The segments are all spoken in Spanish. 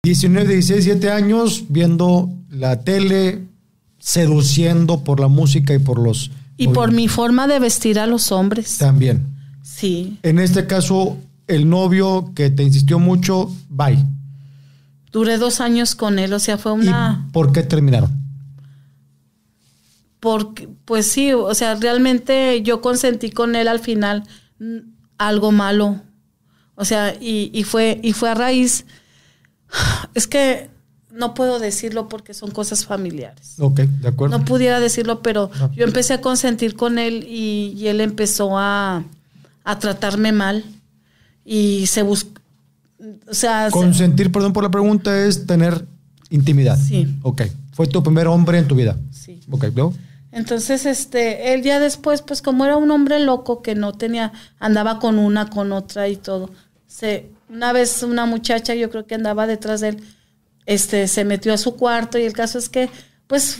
19, 16, 17 años viendo la tele, seduciendo por la música y por los... Y por mi forma de vestir a los hombres. También. Sí. En este caso, el novio que te insistió mucho, bye. Duré 2 años con él, o sea, fue una... ¿Y por qué terminaron? Porque, pues sí, o sea, realmente yo consentí con él al final algo malo. O sea, y fue a raíz... Es que no puedo decirlo porque son cosas familiares. Ok, de acuerdo. No pudiera decirlo, pero No. yo empecé a consentir con él y él empezó a tratarme mal. Y se buscó... O sea, Consentir, perdón por la pregunta, es tener intimidad. Sí. Ok. Fue tu primer hombre en tu vida. Sí. Ok, ¿luego? Entonces, él ya después, pues como era un hombre loco que no tenía, andaba con una, con otra y todo. Una vez una muchacha, yo creo que andaba detrás de él, se metió a su cuarto y el caso es que, pues,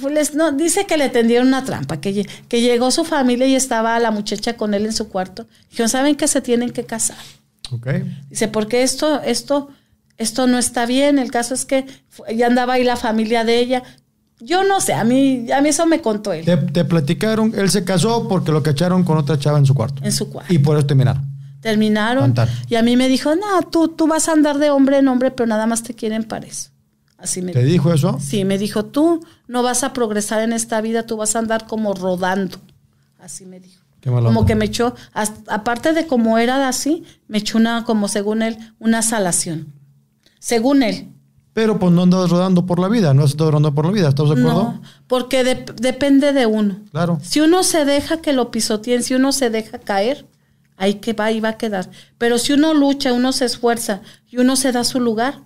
dice que le tendieron una trampa, que llegó su familia y estaba la muchacha con él en su cuarto. Dijeron, ¿saben que se tienen que casar? Ok. Dice, porque esto no está bien. El caso es que ya andaba ahí la familia de ella. Yo no sé, a mí eso me contó él. Te platicaron, él se casó porque lo cacharon con otra chava en su cuarto. En su cuarto. Y por eso terminaron. Terminaron. Y a mí me dijo, no, tú vas a andar de hombre en hombre, pero nada más te quieren para eso. Así me ¿Te dijo eso? Sí, me dijo, tú no vas a progresar en esta vida, tú vas a andar como rodando. Así me dijo. Qué mala Como onda. que me echó, aparte de como era así, me echó como según él, una salación. Según él. Pero pues no andas rodando por la vida, no estás rodando por la vida, ¿estás de acuerdo? No, porque depende de uno. Claro. Si uno se deja que lo pisoteen, si uno se deja caer, ahí va a quedar. Pero si uno lucha, uno se esfuerza y uno se da su lugar,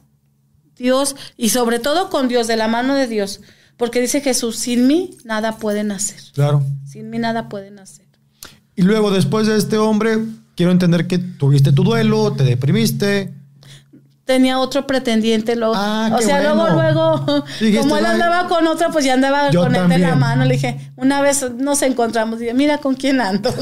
Dios, y sobre todo con Dios, de la mano de Dios, porque dice Jesús, sin mí nada pueden hacer. Claro. Sin mí nada pueden hacer. Y luego, después de este hombre, quiero entender que tuviste tu duelo, te deprimiste. Tenía otro pretendiente, luego, qué bueno. luego, Dijiste, como él andaba con otra, pues ya andaba yo con él de también. la mano. Le dije, una vez nos encontramos, y dije, mira con quién ando.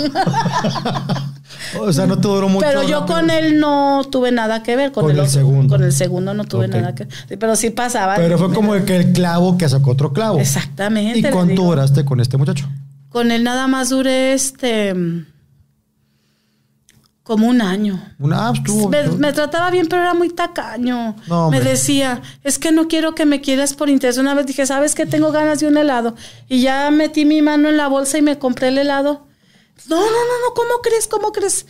O sea, no te duró mucho. Pero yo con él no tuve nada que ver. Con el otro, segundo. Con el segundo no tuve Ok. nada que ver. Pero sí pasaba. Pero fue como el clavo que sacó otro clavo. Exactamente. ¿Y le cuánto digo. duraste con este muchacho? Con él nada más duré como 1 año. Me trataba bien, pero era muy tacaño. No, me hombre. decía, es que no quiero que me quieras por interés. Una vez dije, ¿sabes qué? Tengo ganas de un helado. Y ya metí mi mano en la bolsa y me compré el helado. No, ¿cómo crees?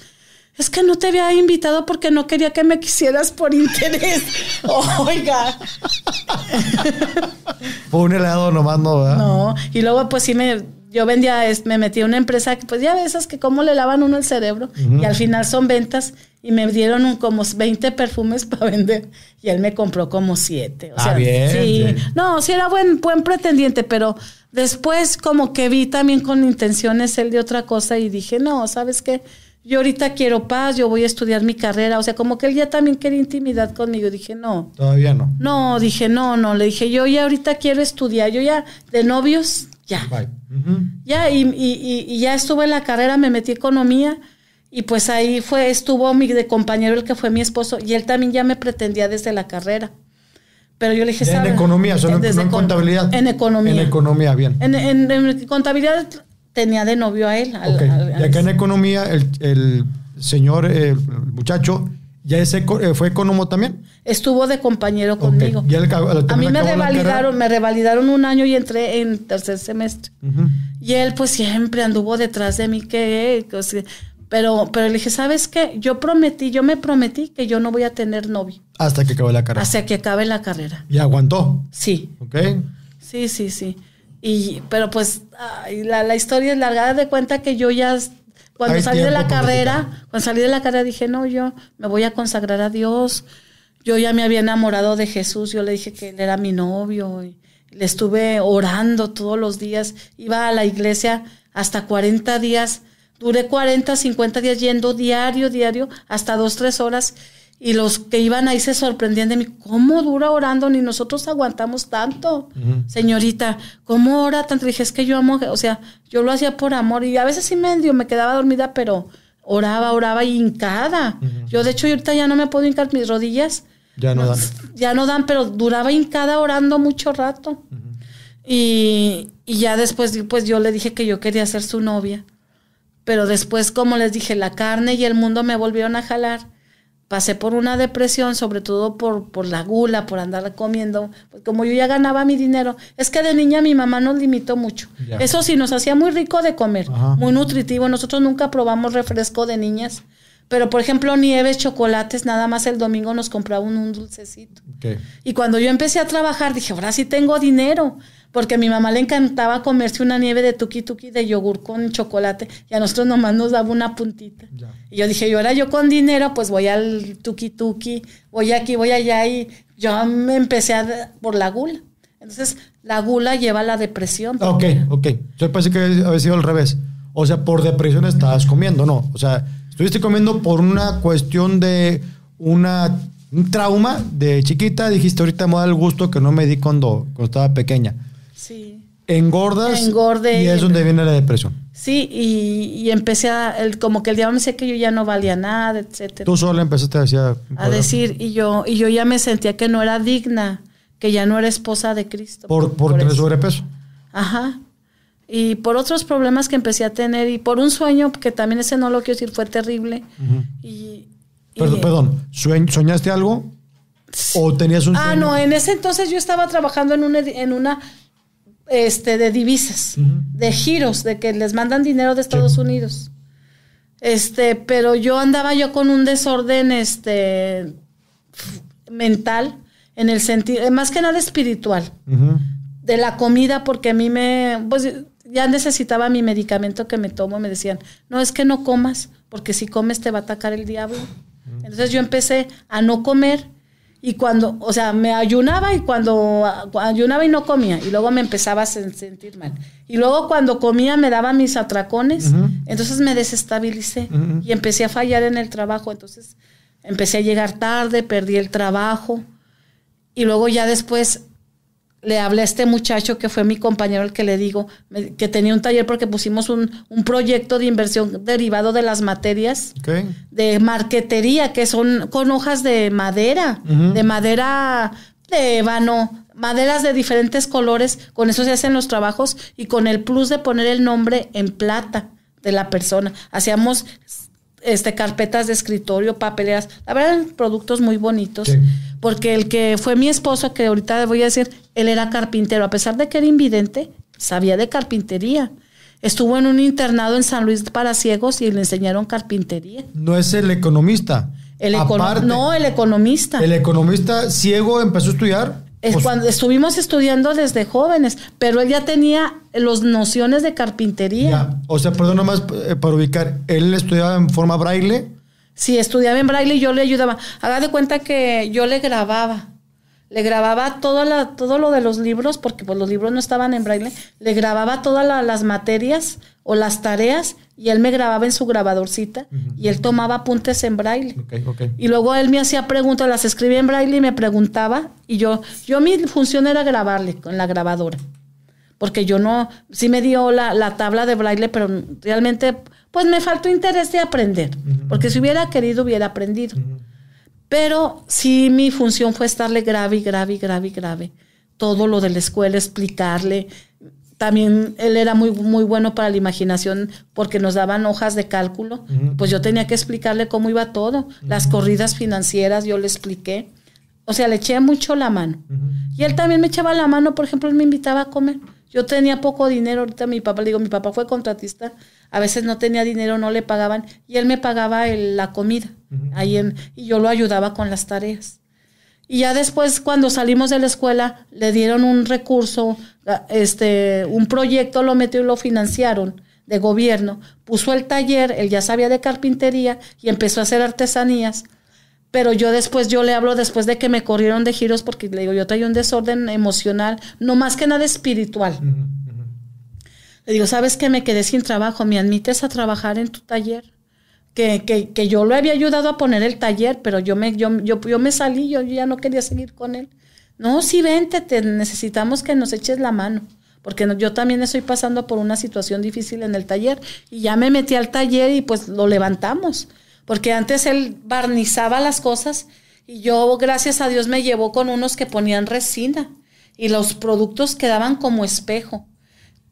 Es que no te había invitado porque no quería que me quisieras por interés. Oiga. Fue un helado nomás, ¿no? ¿Verdad? No, y luego pues sí yo vendía, me metí a una empresa que pues ya ves esas que cómo le lavan uno el cerebro. Uh-huh. Y al final son ventas y me dieron como 20 perfumes para vender y él me compró como 7. O sea, bien. Sí. Bien. No, sí era buen pretendiente, pero después como que vi también con intenciones él de otra cosa y dije, no, ¿sabes qué? Yo ahorita quiero paz, yo voy a estudiar mi carrera. O sea, como que él ya también quería intimidad conmigo. Dije, no. Todavía no. No, dije, no. Le dije, yo ya ahorita quiero estudiar. Yo ya, de novios, ya. Bye. Uh-huh. Ya, y ya estuve en la carrera, me metí economía. Y pues ahí estuvo mi de compañero, el que fue mi esposo. Y él también ya me pretendía desde la carrera. Pero yo le dije, Ya ¿sabes? en economía, no en contabilidad. En economía. En economía, bien. En contabilidad tenía de novio a él. Ok. Y acá en economía, el señor, el muchacho, ¿ya fue económico también? Estuvo de compañero conmigo. ¿Y él, a mí me revalidaron 1 año y entré en 3er semestre. Uh-huh. Y él pues siempre anduvo detrás de mí, pero le dije, ¿sabes qué? Yo me prometí que yo no voy a tener novio. Hasta que acabe la carrera. Hasta que acabe la carrera. ¿Y aguantó? Sí. Ok. Sí. Pero pues la historia es larga. De cuenta que yo ya, cuando salí de la carrera dije, no, yo me voy a consagrar a Dios. Yo ya me había enamorado de Jesús. Yo le dije que él era mi novio. Y le estuve orando todos los días. Iba a la iglesia hasta 40 días. Duré 40, 50 días yendo diario, hasta 2-3 horas. Y los que iban ahí se sorprendían de mí. ¿Cómo dura orando? Ni nosotros aguantamos tanto. Uh-huh. Señorita, ¿cómo ora tanto? Le dije, es que yo amo, o sea, yo lo hacía por amor. Y a veces sí me quedaba dormida, pero oraba hincada. Uh-huh. Yo, de hecho, ahorita ya no me puedo hincar mis rodillas. Ya no dan. Ya no dan, pero duraba hincada orando mucho rato. Y ya después, pues yo le dije que yo quería ser su novia. Pero después, como les dije, la carne y el mundo me volvieron a jalar. Pasé por una depresión, sobre todo por la gula, por andar comiendo. Pues como yo ya ganaba mi dinero. Es que de niña mi mamá nos limitó mucho. Ya. Eso sí, nos hacía muy rico de comer, muy nutritivo. Nosotros nunca probamos refresco de niñas. Pero, por ejemplo, nieves, chocolates, nada más el domingo nos compraba un dulcecito. Okay. Y cuando yo empecé a trabajar, dije, ahora sí tengo dinero. Porque a mi mamá le encantaba comerse una nieve de tuki tuki de yogur con chocolate y a nosotros nomás nos daba una puntita. Ya. Y yo dije, y ahora yo con dinero, pues voy al tuki tuki, voy aquí, voy allá, y yo me empecé por la gula. Entonces, la gula lleva a la depresión. Ok. Yo pensé que había sido al revés. O sea, por depresión estabas comiendo, ¿no? O sea, estuviste comiendo por una cuestión de un trauma de chiquita. Dijiste, ahorita me da el gusto que no me di cuando estaba pequeña. Sí. Engordé. Y es donde viene la depresión. Sí, y empecé como que el diablo me decía que yo ya no valía nada, etcétera. Tú sola empezaste a decir, y yo ya me sentía que no era digna, que ya no era esposa de Cristo. Por tener sobrepeso. Ajá. Y por otros problemas que empecé a tener, y por un sueño, que también ese no lo quiero decir, fue terrible. Perdón, ¿soñaste algo? ¿O tenías un sueño? No, en ese entonces yo estaba trabajando en una de divisas, de giros, de que les mandan dinero de Estados Unidos. Pero yo andaba con un desorden mental, en el sentido, más que nada espiritual, de la comida, porque a mí pues ya necesitaba mi medicamento que me tomo. Me decían, no, es que no comas, porque si comes te va a atacar el diablo. Entonces yo empecé a no comer. Y me ayunaba, y cuando ayunaba y no comía, y luego me empezaba a sentir mal. Y luego cuando comía me daba mis atracones, entonces me desestabilicé y empecé a fallar en el trabajo. Entonces empecé a llegar tarde, perdí el trabajo, y luego ya después le hablé a este muchacho que fue mi compañero, el que le digo, que tenía un taller porque pusimos un proyecto de inversión derivado de las materias de marquetería, que son con hojas de madera, de madera de ébano, maderas de diferentes colores. Con eso se hacen los trabajos, y con el plus de poner el nombre en plata de la persona. Hacíamos carpetas de escritorio, papeleras, la verdad eran productos muy bonitos, porque el que fue mi esposo, que ahorita voy a decir, él era carpintero, a pesar de que era invidente, sabía de carpintería. Estuvo en un internado en San Luis para ciegos y le enseñaron carpintería. No es el economista. El economista. El economista ciego empezó a estudiar. Cuando estuvimos estudiando desde jóvenes, pero él ya tenía las nociones de carpintería. Ya. O sea, perdón, nomás para ubicar, ¿él estudiaba en forma braille? Sí, estudiaba en braille y yo le ayudaba. Haga de cuenta que yo le grababa todo lo de los libros, porque pues los libros no estaban en braille. Le grababa todas las materias o las tareas, y él me grababa en su grabadorcita, y él tomaba apuntes en braille. Okay. Y luego él me hacía preguntas, las escribía en braille y me preguntaba, y yo mi función era grabarle con la grabadora, porque sí me dio la tabla de braille, pero realmente pues me faltó interés de aprender, porque si hubiera querido hubiera aprendido. Pero sí, mi función fue estarle grave todo lo de la escuela, explicarle. También él era muy, muy bueno para la imaginación, porque nos daban hojas de cálculo. Pues yo tenía que explicarle cómo iba todo. Las corridas financieras yo le expliqué. O sea, le eché mucho la mano. Y él también me echaba la mano. Por ejemplo, él me invitaba a comer. Yo tenía poco dinero. Ahorita mi papá fue contratista. A veces no tenía dinero, no le pagaban. Y él me pagaba la comida. Y yo lo ayudaba con las tareas. Y ya después, cuando salimos de la escuela, le dieron un recurso, un proyecto, lo metió y lo financiaron de gobierno. Puso el taller, él ya sabía de carpintería y empezó a hacer artesanías. Pero yo le hablo después de que me corrieron de giros, porque le digo, yo traía un desorden emocional, no más que nada espiritual. Le digo, ¿sabes qué? Me quedé sin trabajo, ¿me admites a trabajar en tu taller? Que yo lo había ayudado a poner el taller, pero yo me salí, yo ya no quería seguir con él. No, sí, vente, necesitamos que nos eches la mano, porque yo también estoy pasando por una situación difícil en el taller. Y ya me metí al taller y pues lo levantamos, porque antes él barnizaba las cosas Y yo, gracias a Dios, me llevó con unos que ponían resina y los productos quedaban como espejo.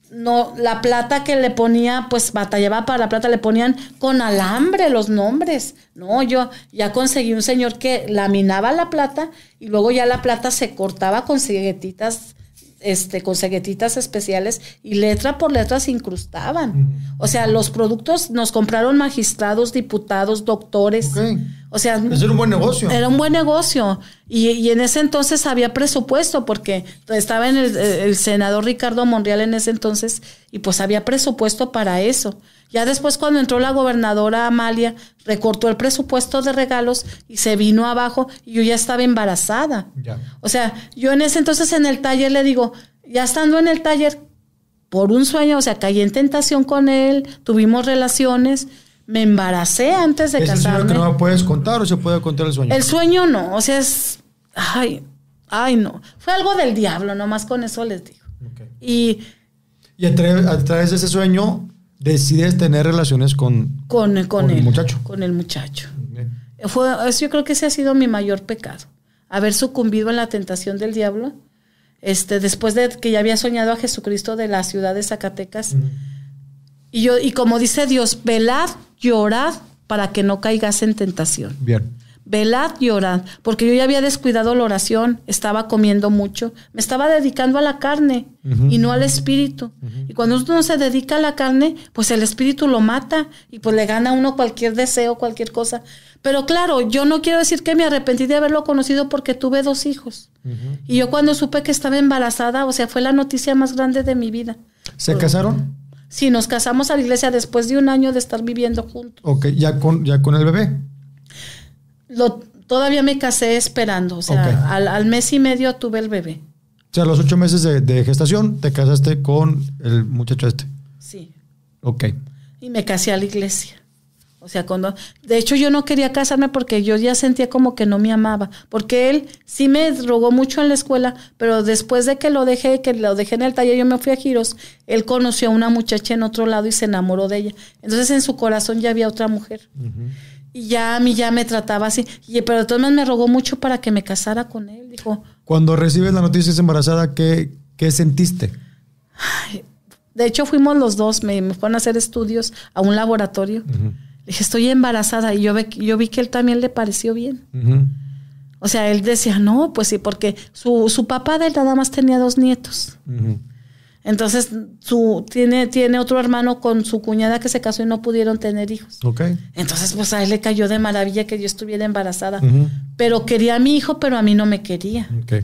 No, la plata que le ponía, pues batallaba para la plata, le ponían con alambre los nombres. No, yo ya conseguí un señor que laminaba la plata y luego ya la plata se cortaba con ceguetitas especiales y letra por letra se incrustaban. O sea, los productos nos compraron magistrados, diputados, doctores. Okay. O sea, ese era un buen negocio. Era un buen negocio. Y en ese entonces había presupuesto porque estaba en el senador Ricardo Monreal en ese entonces y pues había presupuesto para eso. Ya después cuando entró la gobernadora Amalia, recortó el presupuesto de regalos y se vino abajo y yo ya estaba embarazada. Ya. O sea, yo en ese entonces en el taller le digo, ya estando en el taller, por un sueño, o sea, caí en tentación con él, tuvimos relaciones, me embaracé antes de casarme. ¿Es el sueño que no me puedes contar o se puede contar el sueño? El sueño no, o sea, es... Ay, no. Fue algo del diablo, nomás con eso les digo. Okay. Y a través de ese sueño decides tener relaciones con el muchacho. Con el muchacho. Okay. Yo creo que ese ha sido mi mayor pecado. Haber sucumbido en la tentación del diablo. Después de que ya había soñado a Jesucristo de la ciudad de Zacatecas. Y como dice Dios, velad, llorad para que no caigas en tentación. Bien. Velad y orad, porque yo ya había descuidado la oración, estaba comiendo mucho, me estaba dedicando a la carne y no al espíritu. Y cuando uno se dedica a la carne, pues el espíritu lo mata y pues le gana a uno cualquier deseo, cualquier cosa. Pero claro, yo no quiero decir que me arrepentí de haberlo conocido porque tuve 2 hijos. Y yo cuando supe que estaba embarazada, o sea, fue la noticia más grande de mi vida. ¿Se casaron? Sí, nos casamos a la iglesia después de 1 año de estar viviendo juntos. Ok, ya con el bebé. Todavía me casé esperando, o sea, okay. al mes y medio tuve el bebé. O sea, a los 8 meses de gestación te casaste con el muchacho este. Sí. Ok. Y me casé a la iglesia. O sea, de hecho yo no quería casarme porque yo ya sentía como que no me amaba, porque él sí me rogó mucho en la escuela, pero después de que lo dejé en el taller, yo me fui a Giros, él conoció a una muchacha en otro lado y se enamoró de ella. Entonces en su corazón ya había otra mujer. Y ya a mí ya me trataba así. Pero de todas maneras me rogó mucho para que me casara con él. Dijo. Cuando recibes la noticia de embarazada, ¿qué sentiste? Ay, de hecho, fuimos los dos. Me fueron a hacer estudios a un laboratorio. Dije, estoy embarazada. Y yo vi que él también le pareció bien. O sea, él decía, no, pues sí, porque su papá de él nada más tenía 2 nietos. Entonces, tiene otro hermano con su cuñada que se casó y no pudieron tener hijos. Okay. Entonces, pues a él le cayó de maravilla que yo estuviera embarazada. Pero quería a mi hijo, pero a mí no me quería. Okay.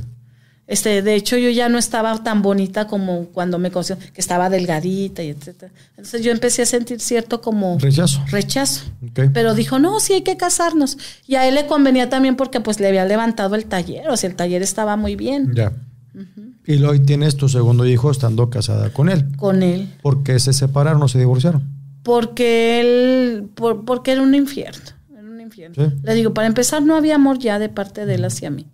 De hecho, yo ya no estaba tan bonita como cuando me conoció, que estaba delgadita y etcétera. Entonces, yo empecé a sentir cierto como... Rechazo. Okay. Pero dijo, no, sí hay que casarnos. Y a él le convenía también porque pues le había levantado el taller. O sea, el taller estaba muy bien. Ya. Y hoy tienes tu segundo hijo estando casada con él. Con él. ¿Por qué se separaron o se divorciaron? Porque era un infierno. ¿Sí? Le digo, para empezar, no había amor ya de parte de él hacia mí.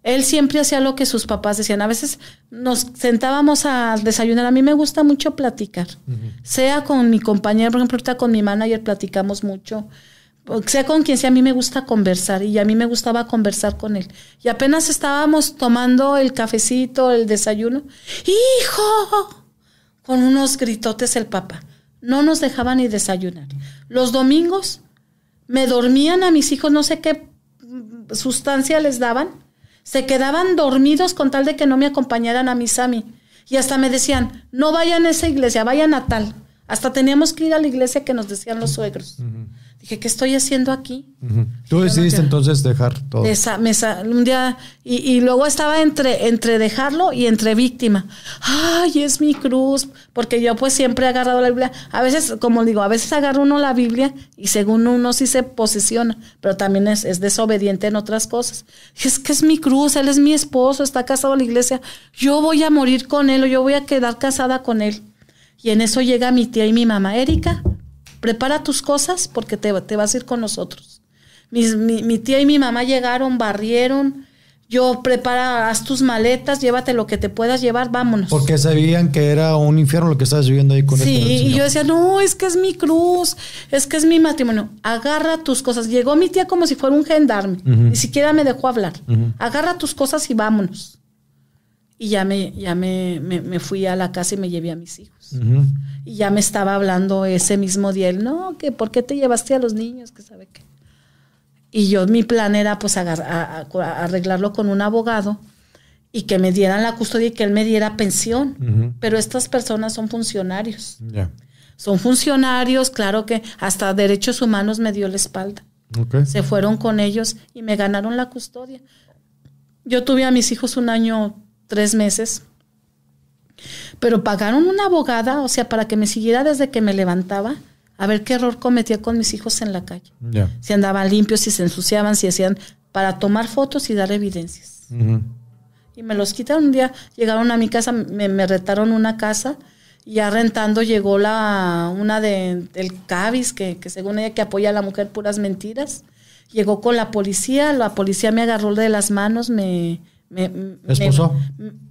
Él siempre hacía lo que sus papás decían. A veces nos sentábamos a desayunar. A mí me gusta mucho platicar. Sea con mi compañera, por ejemplo, ahorita con mi manager platicamos mucho. Sea con quien sea, a mí me gusta conversar y a mí me gustaba conversar con él. Y apenas estábamos tomando el cafecito, el desayuno. ¡Hijo! Con unos gritotes el papá. No nos dejaba ni desayunar. Los domingos me dormían a mis hijos, no sé qué sustancia les daban. Se quedaban dormidos con tal de que no me acompañaran a mi Sammy. Y hasta me decían, no vayan a esa iglesia, vayan a tal. Hasta teníamos que ir a la iglesia que nos decían los suegros. Dije, ¿qué estoy haciendo aquí? Tú decidiste entonces dejar todo. Un día, y luego estaba entre dejarlo y entre víctima. Ay, es mi cruz. Porque yo pues siempre he agarrado la Biblia. A veces, como digo, a veces agarra uno la Biblia y según uno sí se posesiona, pero también es desobediente en otras cosas. Dije, es que es mi cruz, él es mi esposo, está casado a la iglesia. Yo voy a morir con él o yo voy a quedar casada con él. Y en eso llega mi tía y mi mamá. Erika, prepara tus cosas porque te vas a ir con nosotros. Mi tía y mi mamá llegaron, barrieron. Yo haz tus maletas, llévate lo que te puedas llevar, vámonos. Porque sabían que era un infierno lo que estabas viviendo ahí con Sí, y yo decía, no, es que es mi cruz, es que es mi matrimonio. Agarra tus cosas. Llegó mi tía como si fuera un gendarme. Ni siquiera me dejó hablar. Agarra tus cosas y vámonos. Y ya me fui a la casa y me llevé a mis hijos. Y ya me estaba hablando ese mismo día. Él, no, que ¿por qué te llevaste a los niños? Que sabe qué. Y mi plan era pues arreglarlo con un abogado y que me dieran la custodia y que él me diera pensión. Pero estas personas son funcionarios. Son funcionarios, claro que hasta Derechos Humanos me dio la espalda. Se fueron con ellos y me ganaron la custodia. Yo tuve a mis hijos 1 año, 3 meses, pero pagaron una abogada, o sea, para que me siguiera desde que me levantaba, a ver qué error cometía con mis hijos en la calle. Si andaban limpios, si se ensuciaban, si hacían, para tomar fotos y dar evidencias. Y me los quitaron. Un día llegaron a mi casa, me rentaron una casa, y ya rentando llegó una del CABIS, que según ella que apoya a la mujer, puras mentiras. Llegó con la policía me agarró de las manos, me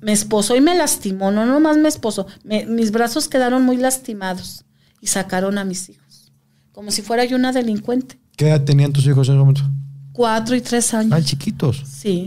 esposó y me lastimó, no nomás me esposó, mis brazos quedaron muy lastimados y sacaron a mis hijos, como si fuera yo una delincuente. ¿Qué edad tenían tus hijos en ese momento? 4 y 3 años. Chiquitos. Sí.